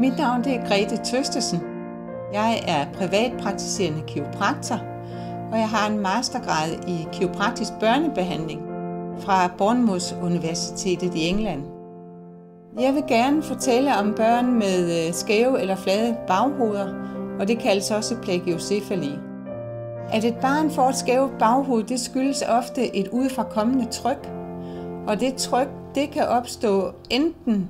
Mit navn er Grete Tøstesen. Jeg er privatpraktiserende kiropraktor, og jeg har en mastergrad i kiropraktisk børnebehandling fra Bournemouth Universitetet i England. Jeg vil gerne fortælle om børn med skæve eller flade baghoveder, og det kaldes også plagiocefali. At et barn får et skævt baghoved, det skyldes ofte et udefrakommende tryk, og det tryk det kan opstå enten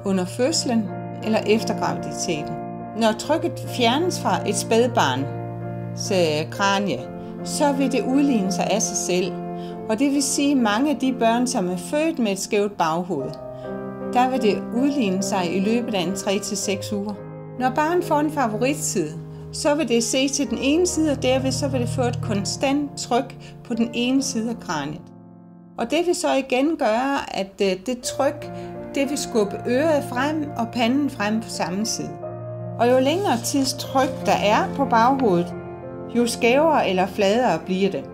under fødslen eller efter graviditeten. Når trykket fjernes fra et spædbarns kranie, så vil det udligne sig af sig selv. Og det vil sige, at mange af de børn, som er født med et skævt baghoved, der vil det udligne sig i løbet af 3 til 6 uger. Når barnet får en favoritside, så vil det se til den ene side, og derved så vil det få et konstant tryk på den ene side af kraniet. Og det vil så igen gøre, at det tryk, det vil skubbe øret frem og panden frem på samme side. Og jo længere tids tryk der er på baghovedet, jo skævere eller fladere bliver det.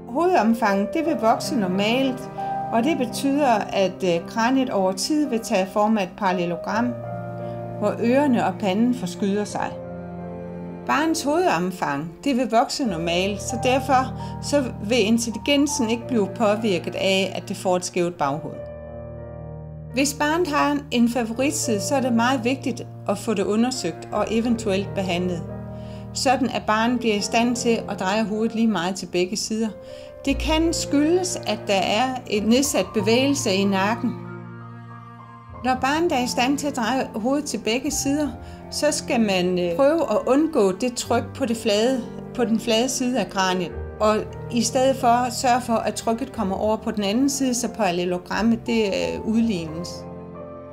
Hovedomfanget det vil vokse normalt, og det betyder, at kraniet over tid vil tage form af et parallelogram, hvor ørerne og panden forskyder sig. Barnets hovedomfang det vil vokse normalt, så derfor så vil intelligensen ikke blive påvirket af, at det får et skævt baghoved. Hvis barnet har en favoritside, så er det meget vigtigt at få det undersøgt og eventuelt behandlet, sådan at barnet bliver i stand til at dreje hovedet lige meget til begge sider. Det kan skyldes, at der er et nedsat bevægelse i nakken. Når barnet er i stand til at dreje hovedet til begge sider, så skal man prøve at undgå det tryk på den flade side af kraniet. Og i stedet for sørge for, at trykket kommer over på den anden side, så parallelogrammet det udlignes.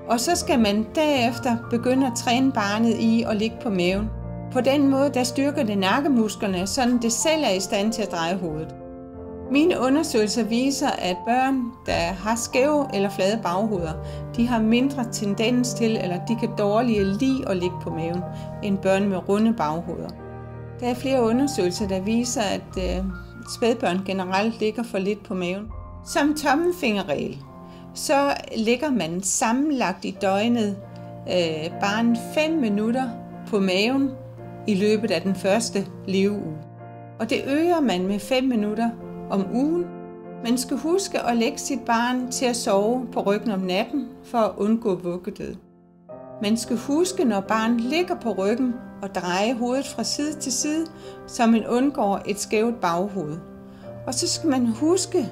Og så skal man derefter begynde at træne barnet i at ligge på maven. På den måde der styrker det nakkemusklerne, så det selv er i stand til at dreje hovedet. Mine undersøgelser viser, at børn, der har skæve eller flade baghoveder, de har mindre tendens til, eller de kan dårligere lide at ligge på maven, end børn med runde baghoveder. Der er flere undersøgelser, der viser, at spædbørn generelt ligger for lidt på maven. Som tommelfingerregel, så ligger man sammenlagt i døgnet barnet 5 minutter på maven i løbet af den første leveuge. Og det øger man med 5 minutter om ugen. Man skal huske at lægge sit barn til at sove på ryggen om natten for at undgå vuggedød. Man skal huske, når barnet ligger på ryggen, og dreje hovedet fra side til side, så man undgår et skævt baghoved. Og så skal man huske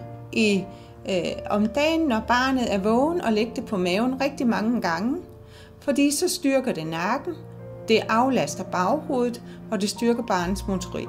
om dagen, når barnet er vågen, og lægge det på maven rigtig mange gange, fordi så styrker det nakken, det aflaster baghovedet, og det styrker barnets motorik.